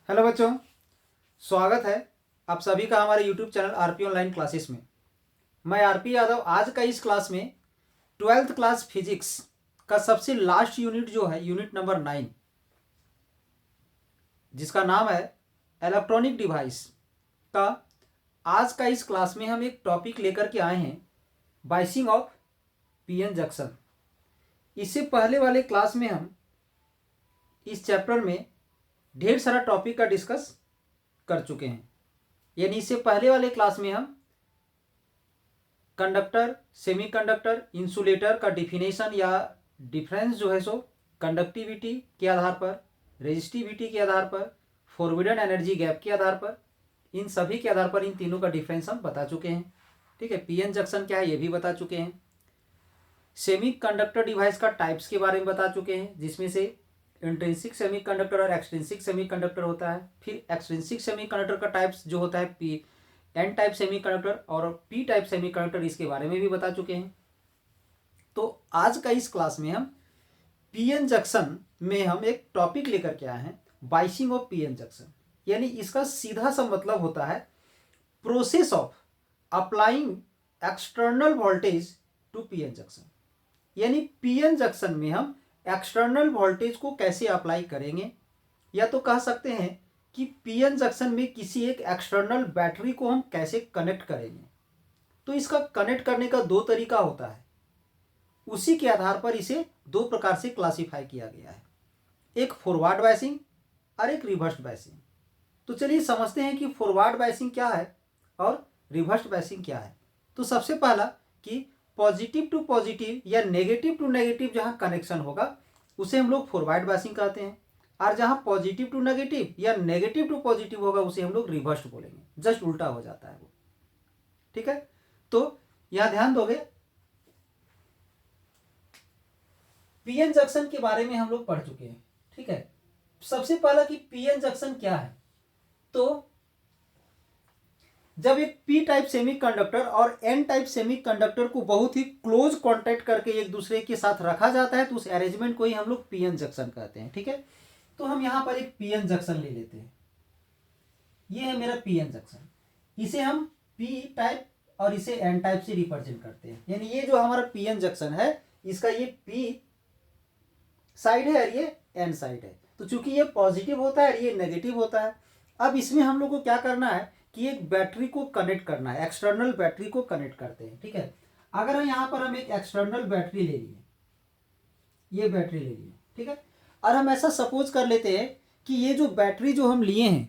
Hello बच्चों, स्वागत है आप सभी का हमारे YouTube channel RP online classes में। मैं आरपी यादव आज का इस क्लास में 12th क्लास फिजिक्स का सबसे लास्ट यूनिट जो है यूनिट नंबर 9, जिसका नाम है इलेक्ट्रॉनिक डिवाइस का, आज का इस क्लास में हम एक टॉपिक लेकर के आए हैं, बाइसिंग ऑफ पीएन जंक्शन। इससे पहले वाले क्लास में हम इस चैप्टर में ढेर सारा टॉपिक का डिस्कस कर चुके हैं। यानी इससे पहले वाले क्लास में हम कंडक्टर, सेमीकंडक्टर, इंसुलेटर का डिफिनेशन या डिफरेंस जो है सो कंडक्टिविटी के आधार पर, रेजिस्टिविटी के आधार पर, फॉरबिडन एनर्जी गैप के आधार पर, इन सभी के आधार पर इन तीनों का डिफरेंस हम बता चुके हैं। ठीक है, पीएन जंक्शन क्या है ये भी बता चुके हैं। सेमीकंडक्टर डिवाइस का टाइप्स के बारे में बता चुके हैं, जिसमें से इंट्रिंसिक सेमीकंडक्टर और एक्सट्रिंसिक सेमीकंडक्टर होता है। फिर एक्सट्रिंसिक सेमीकंडक्टर का टाइप्स जो होता है पी एन टाइप सेमीकंडक्टर और पी टाइप सेमीकंडक्टर, इसके बारे में भी बता चुके हैं। तो आज का इस क्लास में हम पीएन जंक्शन में हम एक टॉपिक लेकर के आए हैं, बाइसिंग ऑफ पीएन जंक्शन। यानी इसका सीधा सा मतलब होता है process of applying external voltage to PN junction. यानी पीएन जंक्शन में हम एक्सटर्नल वोल्टेज को कैसे अप्लाई करेंगे, या तो कह सकते हैं कि पीएन जंक्शन में किसी एक एक्सटर्नल बैटरी को हम कैसे कनेक्ट करेंगे। तो इसका कनेक्ट करने का दो तरीका होता है, उसी के आधार पर इसे दो प्रकार से क्लासिफाई किया गया है, एक फॉरवर्ड बायसिंग और एक रिवर्स बायसिंग। तो चलिए समझते हैं कि फॉरवर्ड बायसिंग क्या है और रिवर्स बायसिंग क्या है। तो सबसे पहला कि पॉजिटिव टू पॉजिटिव या नेगेटिव टू नेगेटिव जहाँ कनेक्शन होगा उसे हम लोग फॉरवर्ड बायसिंग कहते हैं, और जहाँ पॉजिटिव टू नेगेटिव या नेगेटिव टू पॉजिटिव होगा उसे हम लोग रिवर्स बोलेंगे, जस्ट उल्टा हो जाता है वो। ठीक है, तो यहाँ ध्यान दोगे, पीएन जंक्शन के बारे में हम लोग पढ़ चुके हैं। ठीक है, सबसे पहला कि पीएन जंक्शन क्या है। तो जब एक पी टाइप सेमीकंडक्टर और एन टाइप सेमीकंडक्टर को बहुत ही क्लोज कांटेक्ट करके एक दूसरे के साथ रखा जाता है, तो उस अरेंजमेंट को ही हम लोग पीएन जंक्शन कहते हैं। ठीक है, तो हम यहां पर एक पीएन जंक्शन ले लेते हैं। ये है मेरा पीएन जंक्शन, इसे हम पी टाइप और इसे एन टाइप से रिप्रेजेंट करते हैं। यानी ये जो हमारा पीएन जंक्शन है, इसका ये पी साइड है और ये एन साइड है। तो चूंकि ये पॉजिटिव होता है और ये नेगेटिव होता है, अब इसमें हम लोग को क्या करना है कि एक बैटरी को कनेक्ट करना है, एक्सटर्नल बैटरी को कनेक्ट करते हैं। ठीक है, अगर यहाँ पर हम एक एक्सटर्नल बैटरी ले लिए, ये बैटरी ले लिए, ठीक है, और हम ऐसा सपोज कर लेते हैं कि ये जो बैटरी जो हम लिए हैं,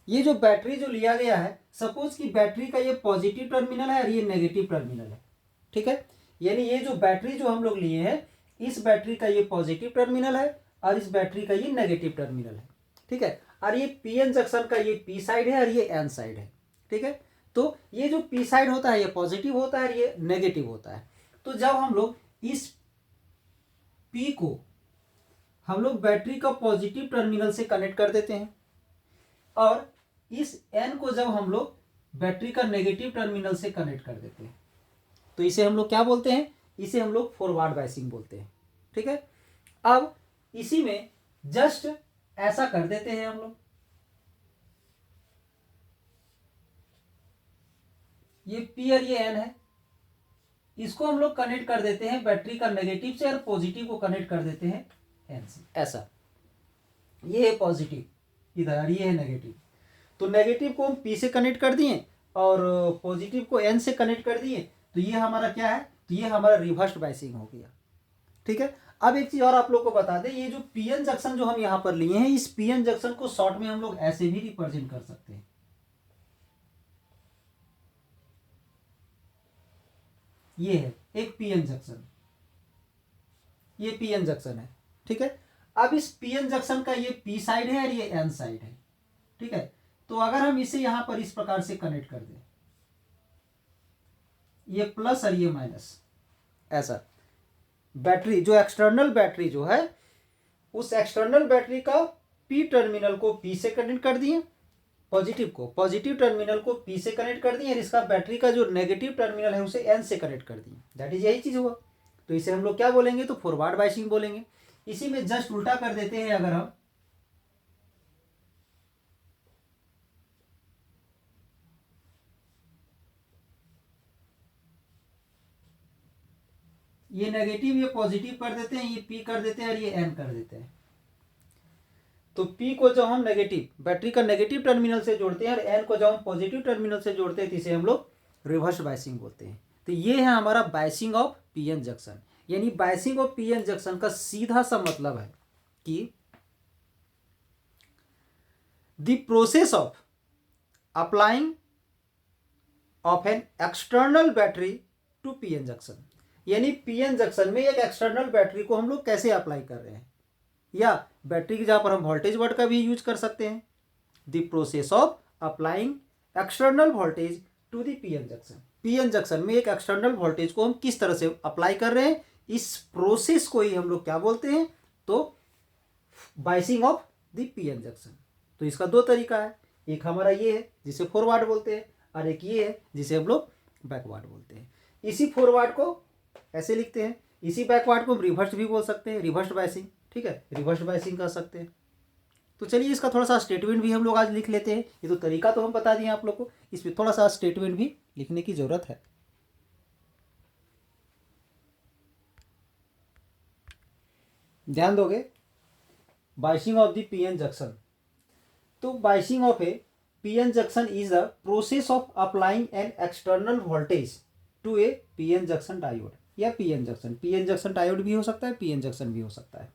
ये जो बैटरी जो लिया गया है, सपोज कि बैटरी का ये पॉजिटिव टर्मिनल है और ये नेगेटिव टर्मिनल है। ठीक है, यानी ये जो बैटरी जो हम लोग लिए हैं, इस बैटरी का ये पॉजिटिव टर्मिनल है और इस बैटरी का ये नेगेटिव टर्मिनल है। ठीक है, और ये पीएन जंक्शन का ये पी साइड है और ये एन साइड है। ठीक है, तो ये जो पी साइड होता है ये पॉजिटिव होता है और ये नेगेटिव होता है। तो जब हम लोग इस पी को हम लोग बैटरी का पॉजिटिव टर्मिनल से कनेक्ट कर देते हैं, और इस एन को जब हम लोग बैटरी का नेगेटिव टर्मिनल से कनेक्ट कर देते हैं, तो इसे हम लोग क्या बोलते हैं, इसे हम लोग फॉरवर्ड बायसिंग बोलते हैं। ठीक है, अब इसी में जस्ट ऐसा कर देते हैं हम लोग, ये पी और ये एन है, इसको हम लोग कनेक्ट कर देते हैं बैटरी का नेगेटिव से और पॉजिटिव को कनेक्ट कर देते हैं एन से। ऐसा, ये है पॉजिटिव इधर और ये है नेगेटिव। तो नेगेटिव को हम पी से कनेक्ट कर दिए और पॉजिटिव को एन से कनेक्ट कर दिए, तो ये हमारा क्या है, तो ये हमारा रिवर्स बायसिंग हो गया। ठीक है, अब एक चीज और आप लोग को बता दें, ये जो पीएन जंक्शन जो हम यहां पर लिए हैं, इस पीएन जंक्शन को शॉर्ट में हम लोग ऐसे भी रिप्रेजेंट कर सकते हैं। ये है एक पीएन जंक्शन, ये पीएन जंक्शन है। ठीक है, अब इस पीएन जंक्शन का ये पी साइड है और ये एन साइड है। ठीक है, तो अगर हम इसे यहां पर इस प्रकार से कनेक्ट कर दें, ये प्लस और ये माइनस, ऐसा, बैटरी जो एक्सटर्नल बैटरी जो है, उस एक्सटर्नल बैटरी का पी टर्मिनल को पी से कनेक्ट कर दिए, पॉजिटिव टर्मिनल को पी से कनेक्ट कर दिए, और इसका बैटरी का जो नेगेटिव टर्मिनल है उसे एन से कनेक्ट कर दिए। दैट इज यही चीज हुआ। तो इसे हम लोग क्या बोलेंगे, तो फॉरवर्ड बायसिंग बोलेंगे। इसी में जस्ट उल्टा कर देते हैं, अगर हम ये नेगेटिव ये पॉजिटिव कर देते हैं, ये पी कर देते हैं और ये एन कर देते हैं। तो पी को जब हम नेगेटिव बैटरी का नेगेटिव टर्मिनल से जोड़ते हैं और एन को जब हम पॉजिटिव टर्मिनल से जोड़ते हैं तो इसे हम लोग रिवर्स बायसिंग बोलते हैं। तो ये है हमारा बायसिंग ऑफ पीएन जंक्शन। यानी बायसिंग ऑफ पीएन जंक्शन का सीधा सा मतलब है कि the process of applying of an external battery to PN junction. यानी पीएन जंक्शन में एक एक्सटर्नल बैटरी को हम लोग कैसे अप्लाई कर रहे हैं, या बैटरी की जहाँ पर हम वोल्टेज वर्ड का भी यूज कर सकते हैं। The process of applying external voltage to the PN junction. PN junction में एक एक्सटर्नल वोल्टेज को हम किस तरह से अप्लाई कर रहे हैं, इस प्रोसेस को ही हम लोग क्या बोलते हैं, तो biasing of the PN junction. तो इसका दो तरीका है, एक हमारा ये है जिसे फॉरवर्ड बोलते हैं और एक ये है जिसे हम लोग बैकवर्ड बोलते हैं। इसी फॉरवर्ड को ऐसे लिखते हैं, इसी बैकवर्ड को हम रिवर्स भी बोल सकते हैं, रिवर्स बायसिंग। ठीक है, रिवर्स बायसिंग कर सकते हैं। तो चलिए इसका थोड़ा सा स्टेटमेंट भी हम लोग आज लिख लेते हैं। ये तो तरीका तो हम बता दिए आप लोग को, इसमें थोड़ा सा स्टेटमेंट भी लिखने की जरूरत है। ध्यान दोगे, biasing of the PN junction. तो biasing of a PN junction is the process of applying an external voltage to a PN junction diode या PN junction. PN junction diode भी हो सकता है, पीएन जंक्शन भी हो सकता है।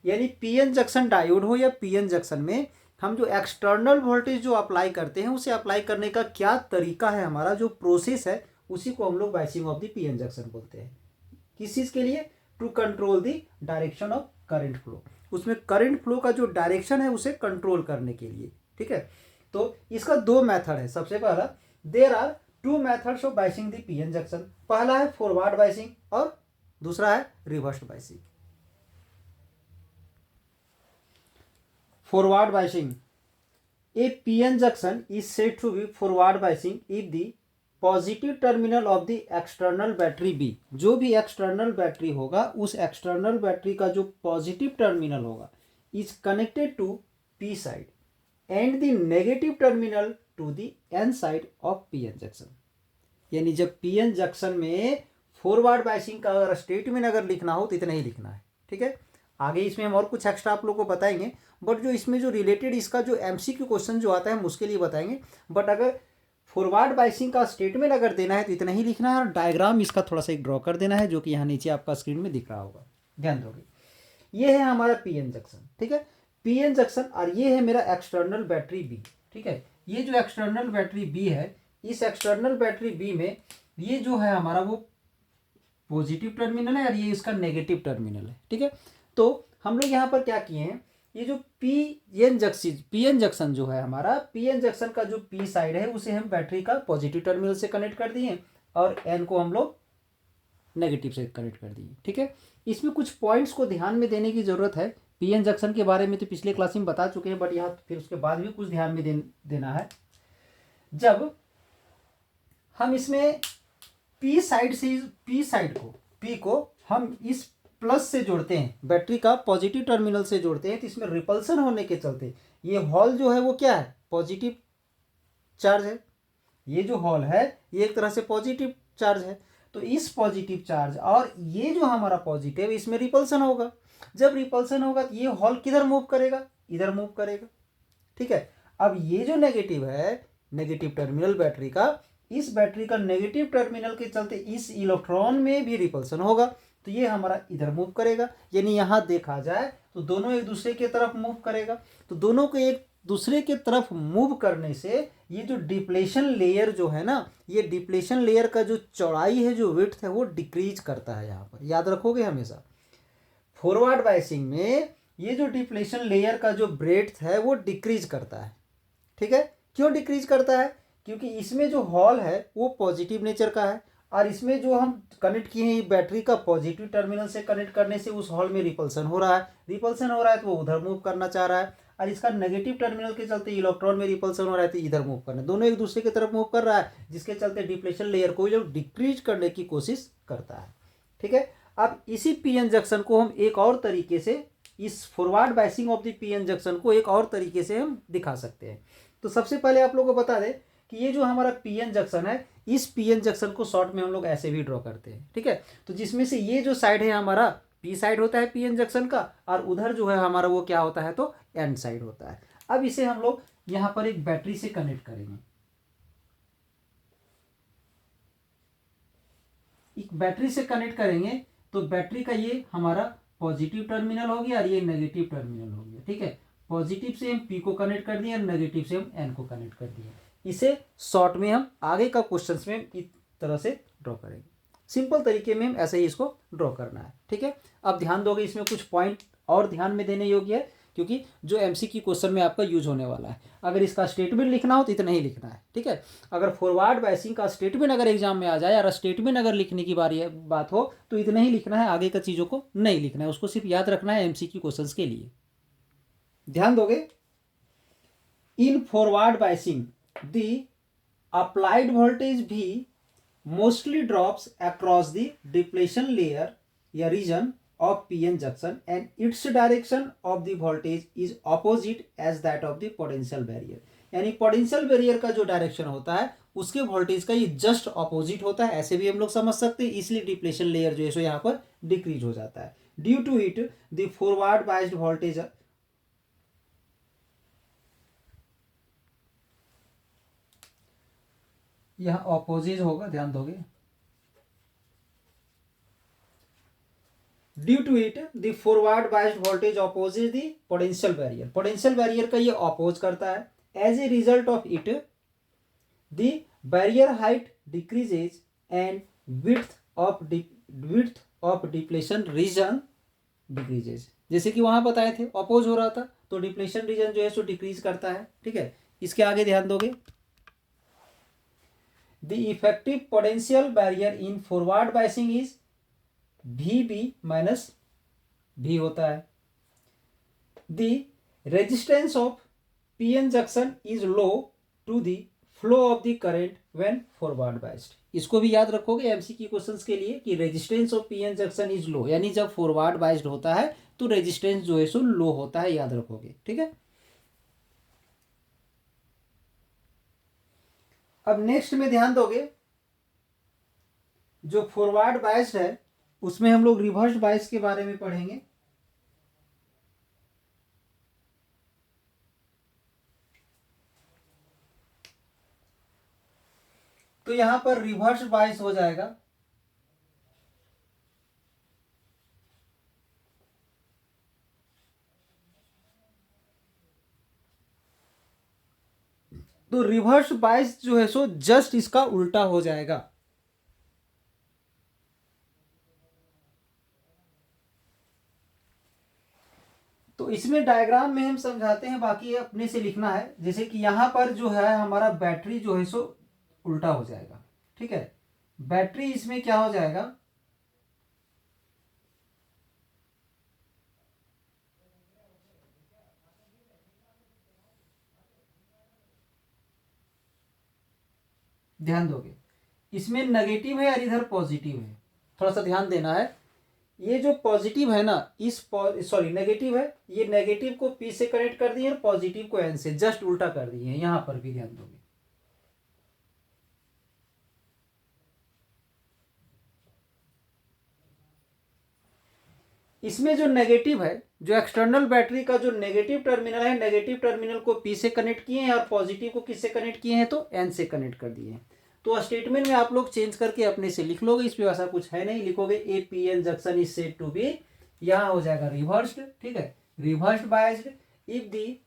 यानी पीएन जंक्शन डायोड हो या पीएन जंक्शन में हम जो एक्सटर्नल वोल्टेज जो अप्लाई करते हैं उसे अप्लाई करने का क्या तरीका है, हमारा जो प्रोसेस है, उसी को हम लोग biasing of the PN junction बोलते हैं। किस चीज़ के लिए, to control the direction of current flow. उसमें करंट फ्लो का जो डायरेक्शन है उसे कंट्रोल करने के लिए। ठीक है, तो इसका दो मेथड है। सबसे पहला, there are two methods of biasing the PN junction. पहला है फॉरवर्ड बायसिंग और दूसरा है reverse biasing. Forward biasing, a PN junction is said to be forward biasing if the positive terminal of the external battery B. जो भी external battery होगा उस external battery का जो पॉजिटिव टर्मिनल होगा is connected to P side and the negative terminal to the N side of PN junction. यानी जब PN junction में फॉरवर्ड बायसिंग का अगर स्टेटमेंट अगर लिखना हो तो इतना ही लिखना है। ठीक है, आगे इसमें हम और कुछ एक्स्ट्रा आप लोग को बताएंगे, बट जो इसमें जो रिलेटेड इसका जो एमसीक्यू क्वेश्चन जो आता है हम उसके लिए बताएंगे। बट अगर फॉरवर्ड बायसिंग का स्टेटमेंट अगर देना है तो इतना ही लिखना है और डायग्राम इसका थोड़ा सा एक ड्रॉ कर देना है, जो कि यहाँ नीचे आपका स्क्रीन में दिख रहा होगा। ध्यान दोगे, ये है हमारा पीएन जंक्शन। ठीक है, पीएन जंक्शन और ये है मेरा एक्सटर्नल बैटरी बी। ठीक है, ये जो एक्सटर्नल बैटरी बी है, इस एक्सटर्नल बैटरी बी में ये जो है हमारा वो पॉजिटिव टर्मिनल है और ये इसका नेगेटिव टर्मिनल है। ठीक है, तो हम लोग यहाँ पर क्या किए हैं, ये जो पीएन जंक्शन जो है हमारा, पीएन जंक्शन का जो पी साइड है उसे हम बैटरी का पॉजिटिव टर्मिनल से कनेक्ट कर दिए और एन को हम लोग नेगेटिव से कनेक्ट कर दिए। ठीक है, इसमें कुछ पॉइंट्स को ध्यान में देने की जरूरत है। पीएन जंक्शन के बारे में तो पिछले क्लास में बता चुके हैं, बट यहाँ फिर उसके बाद भी कुछ ध्यान में देना है। जब हम इसमें पी साइड को पी को हम इस प्लस से जोड़ते हैं, बैटरी का पॉजिटिव टर्मिनल से जोड़ते हैं, तो इसमें रिपल्सन होने के चलते ये हॉल जो है वो क्या है, पॉजिटिव चार्ज है। ये जो हॉल है ये एक तरह से पॉजिटिव चार्ज है। तो इस पॉजिटिव चार्ज और ये जो हमारा पॉजिटिव, इसमें रिपल्सन होगा। जब रिपल्सन होगा तो ये हॉल किधर मूव करेगा, इधर मूव करेगा। ठीक है, अब ये जो नेगेटिव है, नेगेटिव टर्मिनल बैटरी का, इस बैटरी का नेगेटिव टर्मिनल के चलते इस इलेक्ट्रॉन में भी रिपल्सन होगा, तो ये हमारा इधर मूव करेगा। यानी यहाँ देखा जाए तो दोनों एक दूसरे की तरफ मूव करेगा। तो दोनों को एक दूसरे के तरफ मूव करने से ये जो डिप्लेशन लेयर जो है ना, ये डिप्लेशन लेयर का जो चौड़ाई है, जो विड्थ है, वो डिक्रीज करता है। यहाँ पर याद रखोगे हमेशा, फॉरवर्ड बायसिंग में ये जो डिप्लेशन लेयर का जो ब्रेड्थ है वो डिक्रीज करता है। ठीक है, क्यों डिक्रीज करता है, क्योंकि इसमें जो हॉल है वो पॉजिटिव नेचर का है और इसमें जो हम कनेक्ट किए हैं बैटरी का पॉजिटिव टर्मिनल से कनेक्ट करने से उस हॉल में रिपल्सन हो रहा है। रिपल्सन हो रहा है तो वो उधर मूव करना चाह रहा है, और इसका नेगेटिव टर्मिनल के चलते इलेक्ट्रॉन में रिपल्सन हो रहा है तो इधर मूव करना, दोनों एक दूसरे की तरफ मूव कर रहा है, जिसके चलते डिप्लेशन लेयर को जो डिक्रीज करने की कोशिश करता है। ठीक है, अब इसी पीएन जंक्शन को हम एक और तरीके से, इस forward biasing of the PN junction को एक और तरीके से हम दिखा सकते हैं। तो सबसे पहले आप लोगों को बता दें कि ये जो हमारा पीएन जंक्शन है, इस पीएन जंक्शन को शॉर्ट में हम लोग ऐसे भी ड्रॉ करते हैं, ठीक है। तो जिसमें से ये जो साइड है हमारा पी साइड होता है पीएन जंक्शन का, और उधर जो है हमारा वो क्या होता है, तो एन साइड होता है। अब इसे हम लोग यहाँ पर एक बैटरी से कनेक्ट करेंगे। एक बैटरी से कनेक्ट करेंगे तो बैटरी का ये हमारा पॉजिटिव टर्मिनल हो गया और ये नेगेटिव टर्मिनल हो गया, ठीक है। पॉजिटिव से हम पी को कनेक्ट कर दिए और नेगेटिव से हम एन को कनेक्ट कर दिए। इसे शॉर्ट में हम आगे का क्वेश्चंस में इस तरह से ड्रॉ करेंगे। सिंपल तरीके में हम ऐसे ही इसको ड्रॉ करना है, ठीक है। अब ध्यान दोगे, इसमें कुछ पॉइंट और ध्यान में देने योग्य है, क्योंकि जो एमसीक्यू क्वेश्चन में आपका यूज होने वाला है। अगर इसका स्टेटमेंट लिखना हो तो इतना ही लिखना है, ठीक है। अगर फॉरवर्ड बायसिंग का स्टेटमेंट अगर एग्जाम में आ जाए और स्टेटमेंट अगर लिखने की बात हो तो इतना ही लिखना है, आगे का चीज़ों को नहीं लिखना है, उसको सिर्फ याद रखना है एमसीक्यू क्वेश्चंस के लिए। ध्यान दोगे, in forward biasing the applied voltage भी mostly drops across the depletion layer या region of PN junction and its direction of the voltage is opposite as that of the potential barrier। यानी potential barrier का जो direction होता है उसके voltage का ये जस्ट ऑपोजिट होता है, ऐसे भी हम लोग समझ सकते हैं। इसलिए डिप्लेशन लेयर जो है सो यहाँ पर डिक्रीज हो जाता है। Due to it the forward biased voltage, यहाँ ऑपोजिट होगा, ध्यान दोगे। Due to it the forward biased voltage opposite the potential barrier, potential barrier का ये ऑपोज करता है। As a result of it the barrier height decreases and width of depletion region decreases. जैसे कि वहां बताए थे ऑपोज हो रहा था, तो डिप्लेशन रीजन जो है सो डिक्रीज करता है, ठीक है। इसके आगे ध्यान दोगे, the effective potential barrier in forward biasing is VB minus V होता है। the resistance of PN junction is low to the flow of the current when forward biased। इसको भी याद रखोगे एमसीक्यू क्वेश्चंस के लिए कि resistance of PN junction is low, यानी जब फॉरवर्ड बाइस्ड होता है तो रेजिस्टेंस जो है सो लो होता है, याद रखोगे, ठीक है। अब नेक्स्ट में ध्यान दोगे, जो फॉरवर्ड बायस्ड है उसमें हम लोग रिवर्स बायस के बारे में पढ़ेंगे। तो यहां पर रिवर्स बायस हो जाएगा, तो रिवर्स बायस जो है सो जस्ट इसका उल्टा हो जाएगा। तो इसमें डायग्राम में हम समझाते हैं, बाकी अपने से लिखना है। जैसे कि यहां पर जो है हमारा बैटरी जो है सो उल्टा हो जाएगा, ठीक है। बैटरी इसमें क्या हो जाएगा, ध्यान दोगे इसमें नेगेटिव है और इधर पॉजिटिव है, थोड़ा सा ध्यान देना है। ये जो पॉजिटिव है ना, नेगेटिव है, ये नेगेटिव को पी से कनेक्ट कर दिए और पॉजिटिव को एन से, जस्ट उल्टा कर दिए हैं। यहां पर भी ध्यान दोगे, इसमें जो नेगेटिव है, जो एक्सटर्नल बैटरी का जो नेगेटिव टर्मिनल है, नेगेटिव टर्मिनल को पी से कनेक्ट किए हैं और पॉजिटिव को किससे कनेक्ट किए हैं, तो एन से कनेक्ट कर दिए हैं। तो स्टेटमेंट में आप लोग चेंज करके अपने से लिख लोगे, इसमें ऐसा कुछ है नहीं, लिखोगे a P N junction is said to be, यहां हो जाएगा रिवर्स्ड, ठीक है, रिवर्स्ड बायस्ड इफ दी,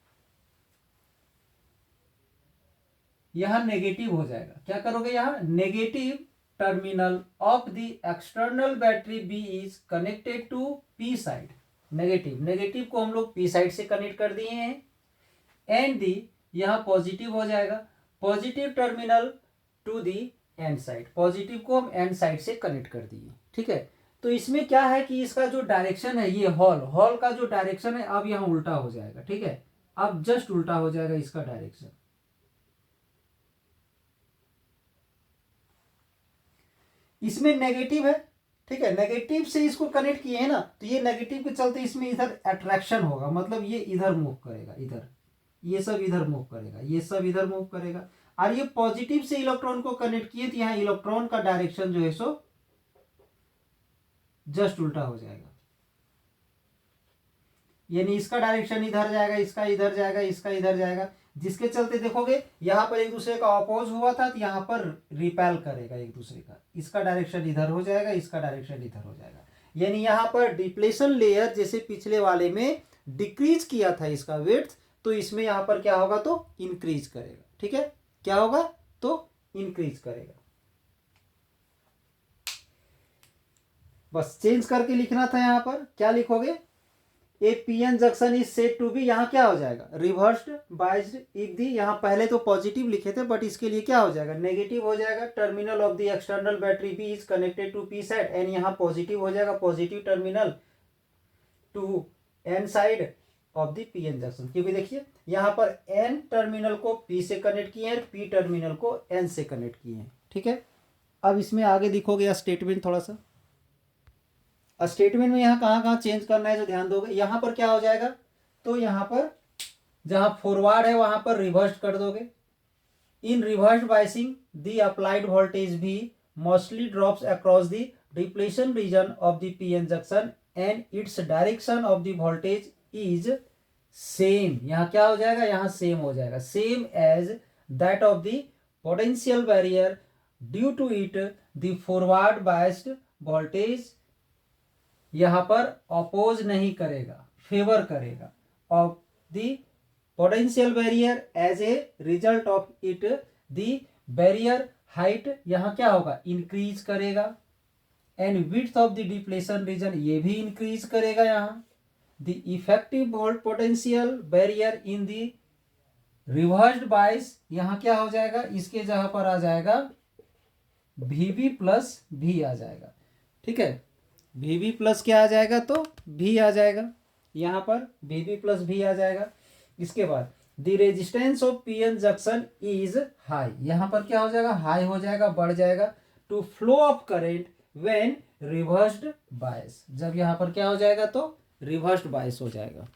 यहां नेगेटिव हो जाएगा। क्या करोगे, यहां negative terminal of the external battery B is connected to P side, negative को हम लोग पी साइड से कनेक्ट कर दिए हैं, एंड दी यहां पॉजिटिव हो जाएगा, positive terminal to the end side, positive को हम एंड साइड से कनेक्ट कर दिए, ठीक है। तो इसमें क्या है कि इसका जो डायरेक्शन है, ये हॉल का जो डायरेक्शन है अब यहां उल्टा हो जाएगा, ठीक है। अब जस्ट उल्टा हो जाएगा इसका डायरेक्शन। इसमें नेगेटिव है, ठीक है, नेगेटिव से इसको कनेक्ट किए हैं ना, तो ये नेगेटिव के चलते इसमें इधर अट्रैक्शन होगा, मतलब ये इधर मूव करेगा, इधर ये सब इधर मूव करेगा, ये सब इधर मूव करेगा। और ये पॉजिटिव से इलेक्ट्रॉन को कनेक्ट किए तो यहाँ इलेक्ट्रॉन का डायरेक्शन जो है सो जस्ट उल्टा हो जाएगा, यानी इसका डायरेक्शन इधर जाएगा, इसका इधर जाएगा, इसका इधर जाएगा, जिसके चलते देखोगे यहाँ पर एक दूसरे का अपोज हुआ था तो यहाँ पर रिपेल करेगा एक दूसरे का, इसका डायरेक्शन इधर हो जाएगा, इसका डायरेक्शन इधर हो जाएगा, यानी यहाँ पर डिप्लेशन लेयर जैसे पिछले वाले में डिक्रीज किया था इसका विड्थ, तो इसमें यहाँ पर क्या होगा तो इंक्रीज करेगा। ठीक है, क्या होगा तो इंक्रीज करेगा। बस चेंज करके लिखना था, यहाँ पर क्या लिखोगे, a PN junction is said to be, यहाँ क्या हो जाएगा रिवर्स्ड बाइज्ड इफ दी, यहाँ पहले तो पॉजिटिव लिखे थे बट इसके लिए क्या हो जाएगा नेगेटिव हो जाएगा। Terminal of the external battery B is connected to P side, N यहाँ पॉजिटिव हो जाएगा, positive terminal to N side of the PN junction, क्योंकि देखिए यहाँ पर एन टर्मिनल को पी से कनेक्ट किए हैं, पी टर्मिनल को एन से कनेक्ट किए हैं। ठीक है, अब इसमें आगे दिखोगे स्टेटमेंट, थोड़ा सा स्टेटमेंट में यहाँ कहाँ कहाँ चेंज करना है जो ध्यान दोगे, यहाँ पर क्या हो जाएगा तो यहाँ पर जहाँ फॉरवर्ड है वहां पर रिवर्स कर दोगे। In reverse biasing the applied voltage भी mostly drops across the depletion region of the PN junction and its direction of the voltage is same, यहाँ क्या हो जाएगा, यहाँ सेम हो जाएगा, same as that of the potential barrier due to it the forward biased voltage यहाँ पर oppose नहीं करेगा, फेवर करेगा of the potential barrier as a result of it the barrier height यहाँ क्या होगा इंक्रीज करेगा, and width of the depletion reason ये भी इंक्रीज करेगा। यहाँ the effective volt potential barrier in the reversed बाइस यहाँ क्या हो जाएगा, इसके जगह पर आ जाएगा VB प्लस भी आ जाएगा। ठीक है, VB प्लस क्या आ जाएगा तो भी आ जाएगा, यहाँ पर VB प्लस भी आ जाएगा। इसके बाद the resistance of PN junction is high, यहाँ पर क्या हो जाएगा हाई हो जाएगा, बढ़ जाएगा, to flow of current when reversed bias, जब यहाँ पर क्या हो जाएगा तो रिवर्स्ड बायस हो जाएगा।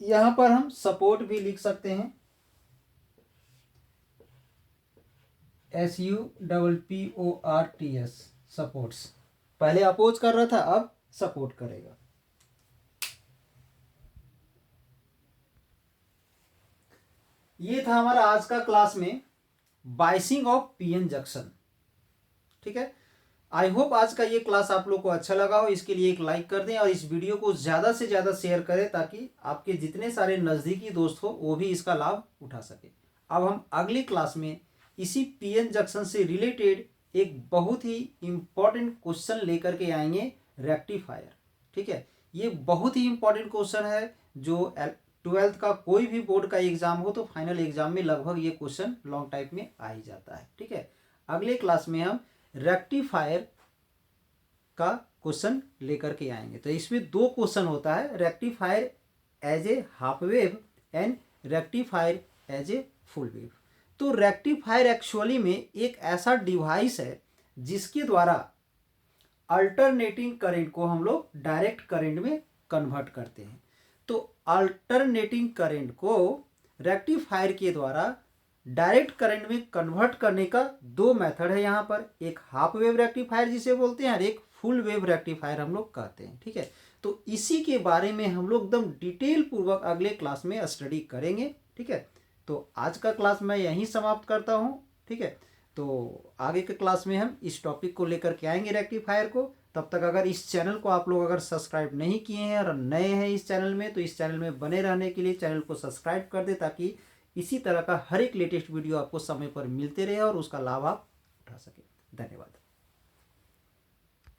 यहाँ पर हम सपोर्ट भी लिख सकते हैं, SUPPORTS सपोर्ट्स, पहले अपोज कर रहा था अब सपोर्ट करेगा। ये था हमारा आज का क्लास में बाइसिंग ऑफ पीएन जंक्शन। ठीक है, आई होप आज का ये क्लास आप लोग को अच्छा लगा हो, इसके लिए एक लाइक कर दें और इस वीडियो को ज़्यादा से ज़्यादा शेयर करें ताकि आपके जितने सारे नज़दीकी दोस्त हो वो भी इसका लाभ उठा सके। अब हम अगली क्लास में इसी पीएन जंक्शन से रिलेटेड एक बहुत ही इम्पॉर्टेंट क्वेश्चन लेकर के आएंगे, रेक्टिफायर। ठीक है, ये बहुत ही इम्पॉर्टेंट क्वेश्चन है जो 12th का कोई भी बोर्ड का एग्जाम हो तो फाइनल एग्जाम में लगभग ये क्वेश्चन लॉन्ग टाइप में आ ही जाता है। ठीक है, अगले क्लास में हम रेक्टिफायर का क्वेश्चन लेकर के आएंगे। तो इसमें दो क्वेश्चन होता है, rectifier as a half wave and rectifier as a full wave. तो रेक्टिफायर एक्चुअली में एक ऐसा डिवाइस है जिसके द्वारा अल्टरनेटिंग करंट को हम लोग डायरेक्ट करंट में कन्वर्ट करते हैं। तो अल्टरनेटिंग करंट को रेक्टिफायर के द्वारा डायरेक्ट करंट में कन्वर्ट करने का दो मेथड है यहाँ पर, एक हाफ वेव रेक्टिफायर जिसे बोलते हैं और एक फुल वेव रेक्टिफायर हम लोग कहते हैं। ठीक है, तो इसी के बारे में हम लोग एकदम डिटेल पूर्वक अगले क्लास में स्टडी करेंगे। ठीक है, तो आज का क्लास मैं यहीं समाप्त करता हूँ। ठीक है, तो आगे के क्लास में हम इस टॉपिक को लेकर के आएंगे रेक्टिफायर को। तब तक अगर इस चैनल को आप लोग अगर सब्सक्राइब नहीं किए हैं और नए हैं इस चैनल में तो इस चैनल में बने रहने के लिए चैनल को सब्सक्राइब कर दे ताकि इसी तरह का हर एक लेटेस्ट वीडियो आपको समय पर मिलते रहे और उसका लाभ आप उठा सकें। धन्यवाद।